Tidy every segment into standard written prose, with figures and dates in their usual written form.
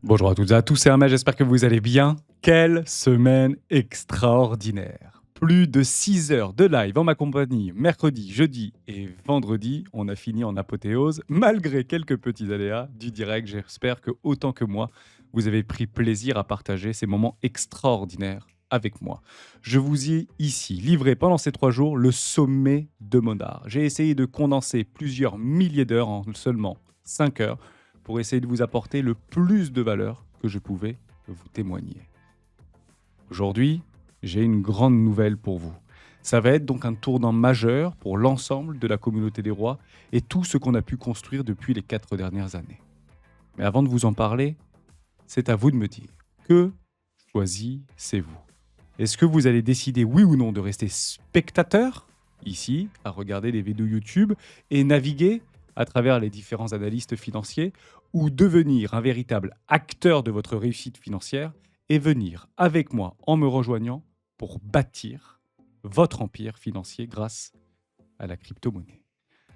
Bonjour à toutes et à tous, c'est Hermès, j'espère que vous allez bien. Quelle semaine extraordinaire! Plus de 6 heures de live en ma compagnie, mercredi, jeudi et vendredi. On a fini en apothéose, malgré quelques petits aléas du direct. J'espère que, autant que moi, vous avez pris plaisir à partager ces moments extraordinaires avec moi. Je vous ai ici livré pendant ces 3 jours le sommet de mon art. J'ai essayé de condenser plusieurs milliers d'heures en seulement 5 heures pour essayer de vous apporter le plus de valeur que je pouvais vous témoigner. Aujourd'hui, j'ai une grande nouvelle pour vous. Ça va être donc un tournant majeur pour l'ensemble de la communauté des rois et tout ce qu'on a pu construire depuis les 4 dernières années. Mais avant de vous en parler, c'est à vous de me dire, que choisissez-vous? Est-ce que vous allez décider oui ou non de rester spectateur, ici, à regarder les vidéos YouTube et naviguer à travers les différents analystes financiers, ou devenir un véritable acteur de votre réussite financière et venir avec moi en me rejoignant pour bâtir votre empire financier grâce à la crypto-monnaie?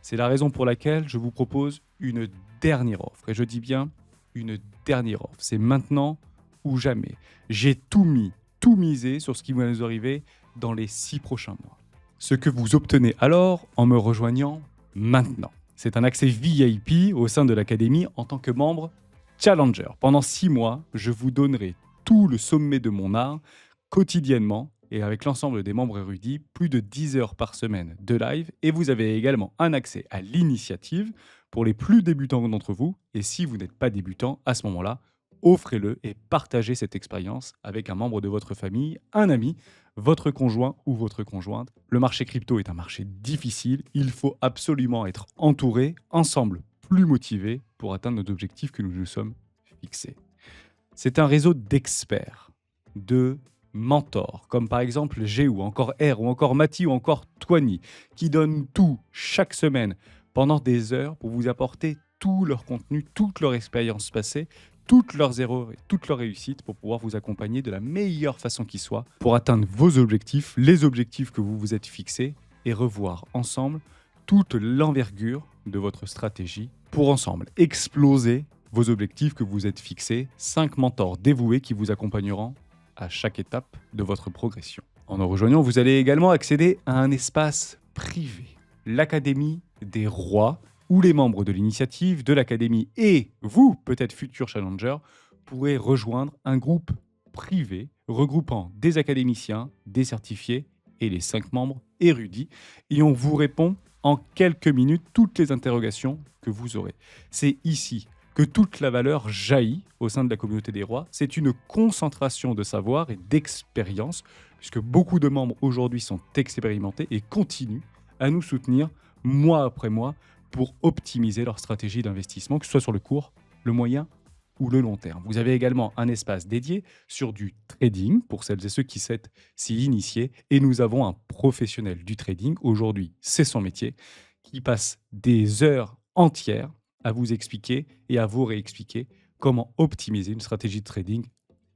C'est la raison pour laquelle je vous propose une dernière offre. Et je dis bien une dernière offre. C'est maintenant ou jamais. J'ai tout mis, tout misé sur ce qui va nous arriver dans les 6 prochains mois. Ce que vous obtenez alors en me rejoignant maintenant, c'est un accès VIP au sein de l'académie en tant que membre Challenger. Pendant 6 mois, je vous donnerai tout le sommet de mon art quotidiennement et avec l'ensemble des membres érudits, plus de 10 heures par semaine de live. Et vous avez également un accès à l'initiative pour les plus débutants d'entre vous. Et si vous n'êtes pas débutant, à ce moment-là, offrez-le et partagez cette expérience avec un membre de votre famille, un ami, votre conjoint ou votre conjointe. Le marché crypto est un marché difficile. Il faut absolument être entouré, ensemble, plus motivés pour atteindre nos objectifs que nous nous sommes fixés. C'est un réseau d'experts, de mentors, comme par exemple G ou encore R ou encore Mati ou encore Twani, qui donnent tout chaque semaine pendant des heures pour vous apporter tout leur contenu, toute leur expérience passée, toutes leurs erreurs et toutes leurs réussites pour pouvoir vous accompagner de la meilleure façon qui soit pour atteindre vos objectifs, les objectifs que vous vous êtes fixés et revoir ensemble toute l'envergure de votre stratégie pour ensemble exploser vos objectifs que vous êtes fixés. 5 mentors dévoués qui vous accompagneront à chaque étape de votre progression. En nous rejoignant, vous allez également accéder à un espace privé, l'Académie des Rois, où les membres de l'initiative, de l'Académie et vous, peut-être futurs challengers, pourrez rejoindre un groupe privé regroupant des académiciens, des certifiés et les 5 membres érudits. Et on vous répond en quelques minutes toutes les interrogations que vous aurez. C'est ici que toute la valeur jaillit au sein de la communauté des rois. C'est une concentration de savoir et d'expérience, puisque beaucoup de membres aujourd'hui sont expérimentés et continuent à nous soutenir mois après mois pour optimiser leur stratégie d'investissement, que ce soit sur le court, le moyen ou le long terme. Vous avez également un espace dédié sur du trading pour celles et ceux qui souhaitent s'y initier. Et nous avons un professionnel du trading, aujourd'hui c'est son métier, qui passe des heures entières à vous expliquer et à vous réexpliquer comment optimiser une stratégie de trading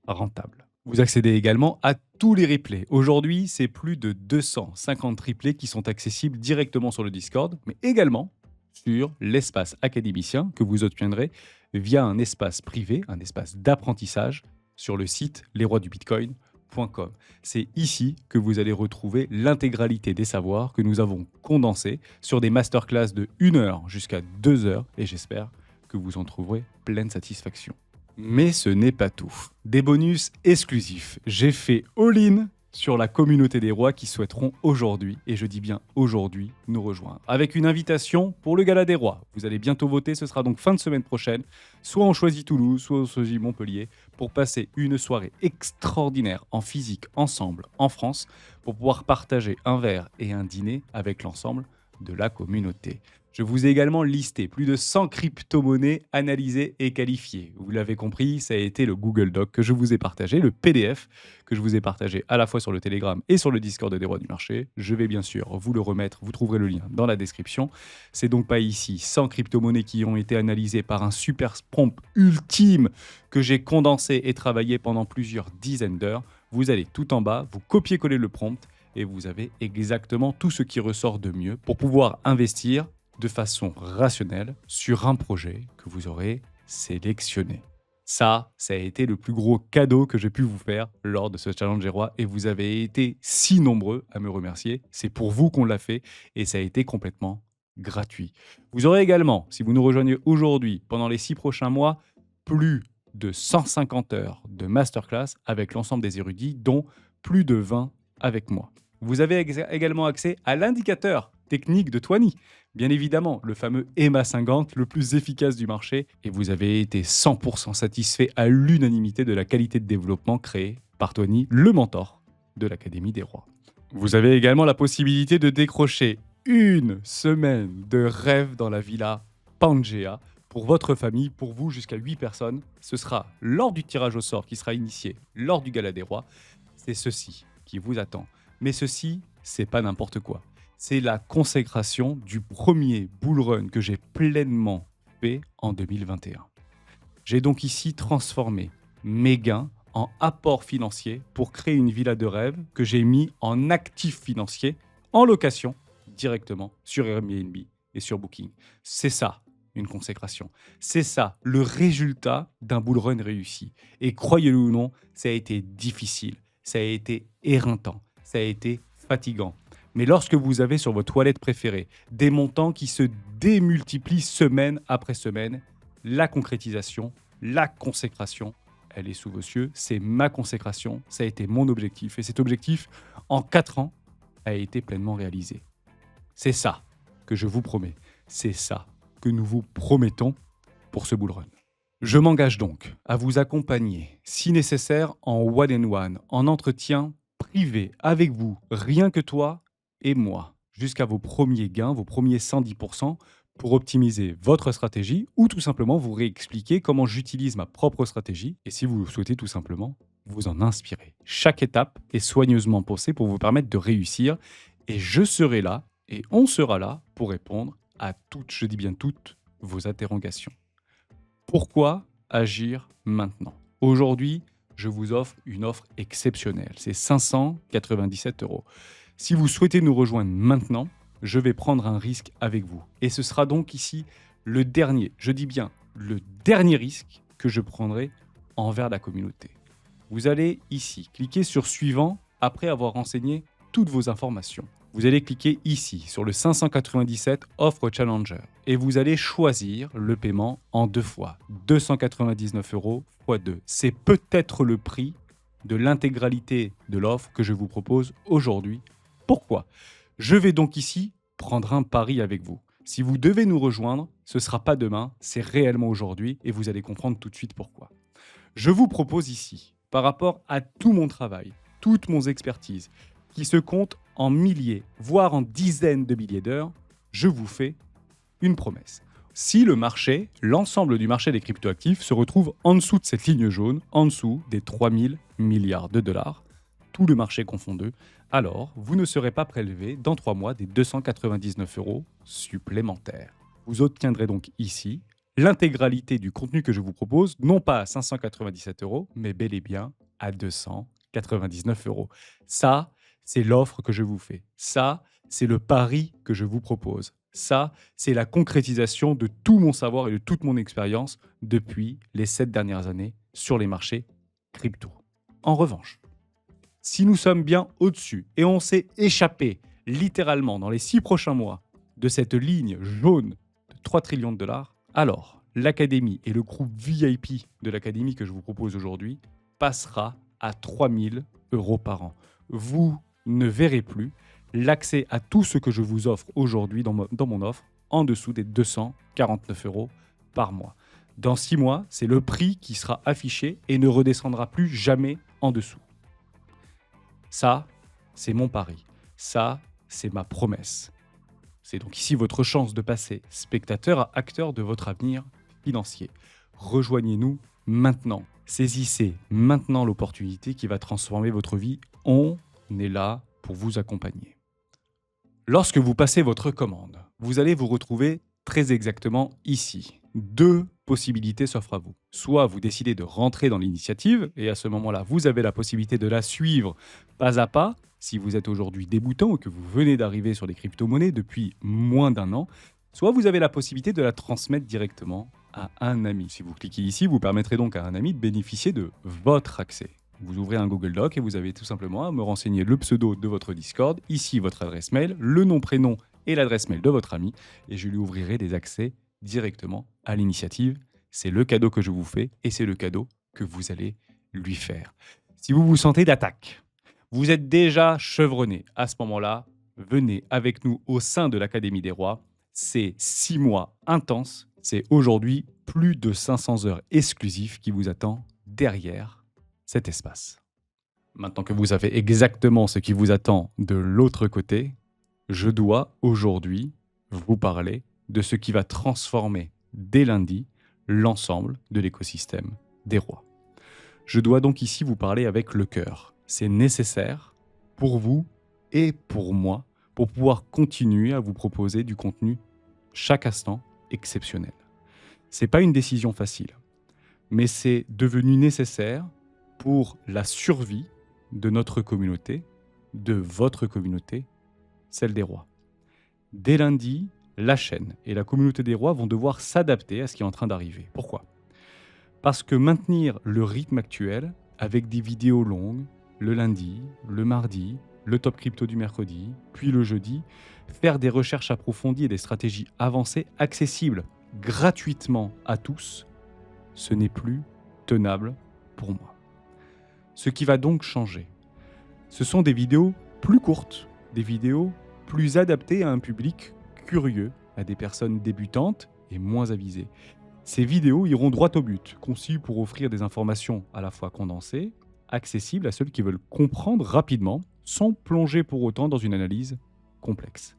rentable. Vous accédez également à tous les replays. Aujourd'hui, c'est plus de 250 replays qui sont accessibles directement sur le Discord, mais également sur l'espace académicien que vous obtiendrez via un espace privé, un espace d'apprentissage sur le site lesroisdubitcoin.com. C'est ici que vous allez retrouver l'intégralité des savoirs que nous avons condensés sur des masterclass de 1 heure jusqu'à 2 heures et j'espère que vous en trouverez pleine satisfaction. Mais ce n'est pas tout. Des bonus exclusifs. J'ai fait all-in sur la communauté des rois qui souhaiteront aujourd'hui, et je dis bien aujourd'hui, nous rejoindre. Avec une invitation pour le Gala des Rois. Vous allez bientôt voter, ce sera donc fin de semaine prochaine. Soit on choisit Toulouse, soit on choisit Montpellier, pour passer une soirée extraordinaire en physique ensemble en France, pour pouvoir partager un verre et un dîner avec l'ensemble de la communauté. Je vous ai également listé plus de 100 crypto-monnaies analysées et qualifiées. Vous l'avez compris, ça a été le Google Doc que je vous ai partagé, le PDF que je vous ai partagé à la fois sur le Telegram et sur le Discord des Rois du Marché. Je vais bien sûr vous le remettre, vous trouverez le lien dans la description. C'est donc pas ici 100 crypto-monnaies qui ont été analysées par un super prompt ultime que j'ai condensé et travaillé pendant plusieurs dizaines d'heures. Vous allez tout en bas, vous copiez-coller le prompt et vous avez exactement tout ce qui ressort de mieux pour pouvoir investir de façon rationnelle sur un projet que vous aurez sélectionné. Ça a été le plus gros cadeau que j'ai pu vous faire lors de ce challenge des rois et vous avez été si nombreux à me remercier. C'est pour vous qu'on l'a fait et ça a été complètement gratuit. Vous aurez également, si vous nous rejoignez aujourd'hui, pendant les 6 prochains mois, plus de 150 heures de masterclass avec l'ensemble des érudits, dont plus de 20 avec moi. Vous avez également accès à l'indicateur technique de Tony, bien évidemment, le fameux EMA 50, le plus efficace du marché, et vous avez été 100% satisfait à l'unanimité de la qualité de développement créée par Tony, le mentor de l'Académie des Rois. Vous avez également la possibilité de décrocher une semaine de rêve dans la villa Pangea pour votre famille, pour vous, jusqu'à 8 personnes. Ce sera lors du tirage au sort qui sera initié lors du Gala des Rois. C'est ceci qui vous attend. Mais ceci, c'est pas n'importe quoi. C'est la consécration du premier bull run que j'ai pleinement fait en 2021. J'ai donc ici transformé mes gains en apport financier pour créer une villa de rêve que j'ai mis en actif financier, en location, directement sur Airbnb et sur Booking. C'est ça, une consécration. C'est ça, le résultat d'un bull run réussi. Et croyez-le ou non, ça a été difficile, ça a été éreintant, ça a été fatigant. Mais lorsque vous avez sur votre toilette préférée des montants qui se démultiplient semaine après semaine, la concrétisation, la consécration, elle est sous vos cieux. C'est ma consécration, ça a été mon objectif. Et cet objectif, en 4 ans, a été pleinement réalisé. C'est ça que je vous promets. C'est ça que nous vous promettons pour ce bull run. Je m'engage donc à vous accompagner, si nécessaire, en one-on-one, en entretien privé avec vous, rien que toi et moi, jusqu'à vos premiers gains, vos premiers 110%, pour optimiser votre stratégie ou tout simplement vous réexpliquer comment j'utilise ma propre stratégie et si vous le souhaitez tout simplement, vous en inspirer. Chaque étape est soigneusement pensée pour vous permettre de réussir et je serai là et on sera là pour répondre à toutes, je dis bien toutes, vos interrogations. Pourquoi agir maintenant? Aujourd'hui, je vous offre une offre exceptionnelle. C'est 597 €. Si vous souhaitez nous rejoindre maintenant, je vais prendre un risque avec vous. Et ce sera donc ici le dernier, je dis bien le dernier risque que je prendrai envers la communauté. Vous allez ici cliquer sur suivant après avoir renseigné toutes vos informations. Vous allez cliquer ici sur le 597 offre Challenger et vous allez choisir le paiement en 2 fois, 299 € x 2. C'est peut-être le prix de l'intégralité de l'offre que je vous propose aujourd'hui. Pourquoi? Je vais donc ici prendre un pari avec vous. Si vous devez nous rejoindre, ce ne sera pas demain, c'est réellement aujourd'hui et vous allez comprendre tout de suite pourquoi. Je vous propose ici, par rapport à tout mon travail, toute mon expertise, qui se compte en milliers, voire en dizaines de milliers d'heures, je vous fais une promesse. Si le marché, l'ensemble du marché des cryptoactifs se retrouve en dessous de cette ligne jaune, en dessous des 3000 milliards de dollars, tout le marché confondu, alors vous ne serez pas prélevé dans 3 mois des 299 € supplémentaires. Vous obtiendrez donc ici l'intégralité du contenu que je vous propose, non pas à 597 €, mais bel et bien à 299 €. Ça, c'est l'offre que je vous fais. Ça, c'est le pari que je vous propose. Ça, c'est la concrétisation de tout mon savoir et de toute mon expérience depuis les 7 dernières années sur les marchés crypto. En revanche, si nous sommes bien au-dessus et on s'est échappé littéralement dans les 6 prochains mois de cette ligne jaune de 3 trillions de dollars, alors l'académie et le groupe VIP de l'académie que je vous propose aujourd'hui passera à 3000 € par an. Vous ne verrez plus l'accès à tout ce que je vous offre aujourd'hui dans mon offre en dessous des 249 € par mois. Dans 6 mois, c'est le prix qui sera affiché et ne redescendra plus jamais en dessous. Ça, c'est mon pari. Ça, c'est ma promesse. C'est donc ici votre chance de passer spectateur à acteur de votre avenir financier. Rejoignez-nous maintenant. Saisissez maintenant l'opportunité qui va transformer votre vie. On est là pour vous accompagner. Lorsque vous passez votre commande, vous allez vous retrouver très exactement ici. 2 possibilités s'offrent à vous. Soit vous décidez de rentrer dans l'initiative et à ce moment-là, vous avez la possibilité de la suivre pas à pas. Si vous êtes aujourd'hui débutant ou que vous venez d'arriver sur les crypto-monnaies depuis moins d'1 an, soit vous avez la possibilité de la transmettre directement à un ami. Si vous cliquez ici, vous permettrez donc à un ami de bénéficier de votre accès. Vous ouvrez un Google Doc et vous avez tout simplement à me renseigner le pseudo de votre Discord, ici votre adresse mail, le nom, prénom et l'adresse mail de votre ami, et je lui ouvrirai des accès directement à l'initiative. C'est le cadeau que je vous fais et c'est le cadeau que vous allez lui faire. Si vous vous sentez d'attaque, vous êtes déjà chevronné, à ce moment-là, venez avec nous au sein de l'Académie des Rois. C'est 6 mois intenses, c'est aujourd'hui plus de 500 heures exclusives qui vous attend derrière cet espace. Maintenant que vous savez exactement ce qui vous attend de l'autre côté, je dois aujourd'hui vous parler de ce qui va transformer dès lundi l'ensemble de l'écosystème des rois. Je dois donc ici vous parler avec le cœur. C'est nécessaire pour vous et pour moi pour pouvoir continuer à vous proposer du contenu chaque instant exceptionnel. Ce n'est pas une décision facile, mais c'est devenu nécessaire pour la survie de notre communauté, de votre communauté, celle des rois. Dès lundi, la chaîne et la communauté des rois vont devoir s'adapter à ce qui est en train d'arriver. Pourquoi ? Parce que maintenir le rythme actuel avec des vidéos longues, le lundi, le mardi, le top crypto du mercredi, puis le jeudi, faire des recherches approfondies et des stratégies avancées accessibles gratuitement à tous, ce n'est plus tenable pour moi. Ce qui va donc changer, ce sont des vidéos plus courtes, des vidéos plus adaptées à un public curieux, à des personnes débutantes et moins avisées. Ces vidéos iront droit au but, conçues pour offrir des informations à la fois condensées, accessibles à ceux qui veulent comprendre rapidement, sans plonger pour autant dans une analyse complexe.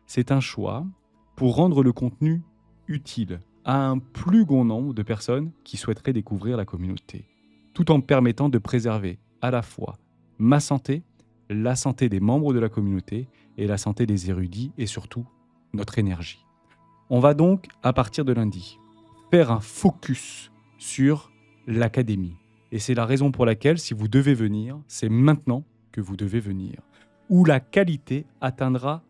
C'est un choix pour rendre le contenu utile à un plus grand nombre de personnes qui souhaiteraient découvrir la communauté, tout en permettant de préserver à la fois ma santé, la santé des membres de la communauté et la santé des érudits et surtout notre énergie. On va donc, à partir de lundi, faire un focus sur l'académie. Et c'est la raison pour laquelle, si vous devez venir, c'est maintenant que vous devez venir, où la qualité atteindra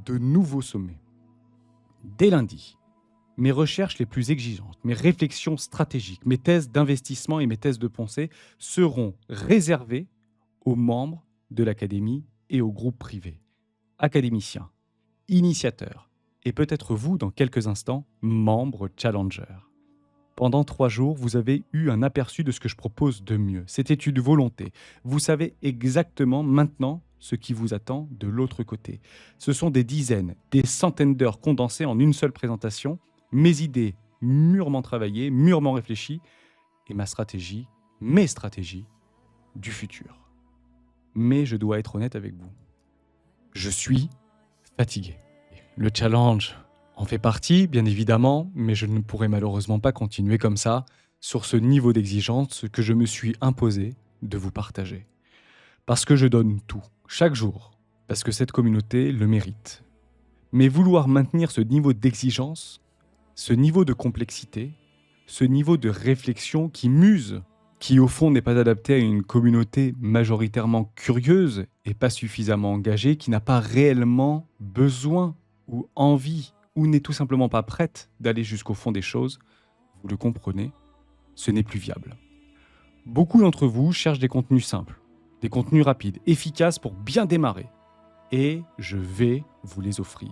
de nouveaux sommets. Dès lundi, mes recherches les plus exigeantes, mes réflexions stratégiques, mes thèses d'investissement et mes thèses de pensée seront réservées aux membres de l'académie et aux groupes privés, académiciens, initiateurs, et peut-être vous, dans quelques instants, membres challengers. Pendant 3 jours, vous avez eu un aperçu de ce que je propose de mieux. C'était une volonté. Vous savez exactement maintenant ce qui vous attend de l'autre côté. Ce sont des dizaines, des centaines d'heures condensées en une seule présentation, mes idées mûrement travaillées, mûrement réfléchies, et ma stratégie, mes stratégies du futur. Mais je dois être honnête avec vous. Je suis fatigué. Le challenge en fait partie, bien évidemment, mais je ne pourrai malheureusement pas continuer comme ça, sur ce niveau d'exigence que je me suis imposé de vous partager. Parce que je donne tout, chaque jour, parce que cette communauté le mérite. Mais vouloir maintenir ce niveau d'exigence, ce niveau de complexité, ce niveau de réflexion qui m'use, qui au fond n'est pas adapté à une communauté majoritairement curieuse et pas suffisamment engagée, qui n'a pas réellement besoin ou envie ou n'est tout simplement pas prête d'aller jusqu'au fond des choses, vous le comprenez, ce n'est plus viable. Beaucoup d'entre vous cherchent des contenus simples, des contenus rapides, efficaces pour bien démarrer. Et je vais vous les offrir.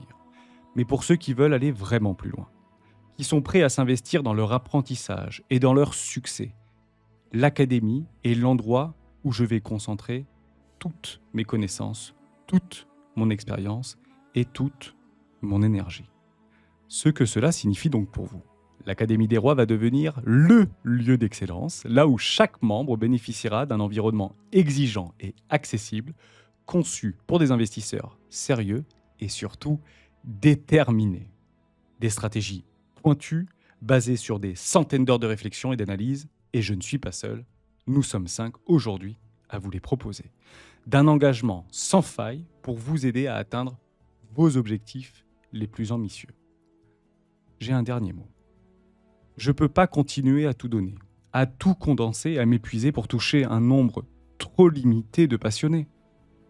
Mais pour ceux qui veulent aller vraiment plus loin, qui sont prêts à s'investir dans leur apprentissage et dans leur succès, l'académie est l'endroit où je vais concentrer toutes mes connaissances, toute mon expérience et toute mon énergie. Ce que cela signifie donc pour vous. L'Académie des Rois va devenir le lieu d'excellence, là où chaque membre bénéficiera d'un environnement exigeant et accessible, conçu pour des investisseurs sérieux et surtout déterminés. Des stratégies pointues, basées sur des centaines d'heures de réflexion et d'analyse, et je ne suis pas seul, nous sommes 5 aujourd'hui à vous les proposer. D'un engagement sans faille pour vous aider à atteindre vos objectifs les plus ambitieux. J'ai un dernier mot. Je ne peux pas continuer à tout donner, à tout condenser, à m'épuiser pour toucher un nombre trop limité de passionnés,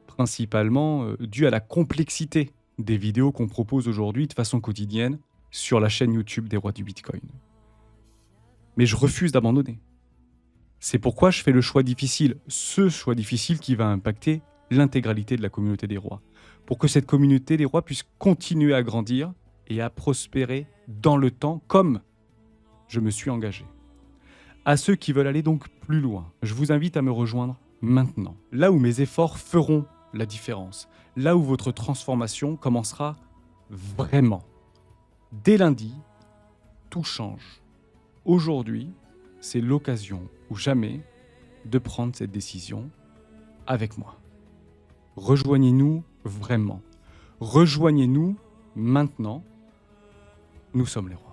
principalement dû à la complexité des vidéos qu'on propose aujourd'hui de façon quotidienne sur la chaîne YouTube des Rois du Bitcoin. mais je refuse d'abandonner. C'est pourquoi je fais le choix difficile, ce choix difficile qui va impacter l'intégralité de la communauté des rois, pour que cette communauté des rois puisse continuer à grandir et à prospérer dans le temps comme je me suis engagé. À ceux qui veulent aller donc plus loin, je vous invite à me rejoindre maintenant, là où mes efforts feront la différence, là où votre transformation commencera vraiment. Dès lundi, tout change. Aujourd'hui, c'est l'occasion ou jamais de prendre cette décision avec moi. Rejoignez-nous vraiment. Rejoignez-nous maintenant. Nous sommes les rois.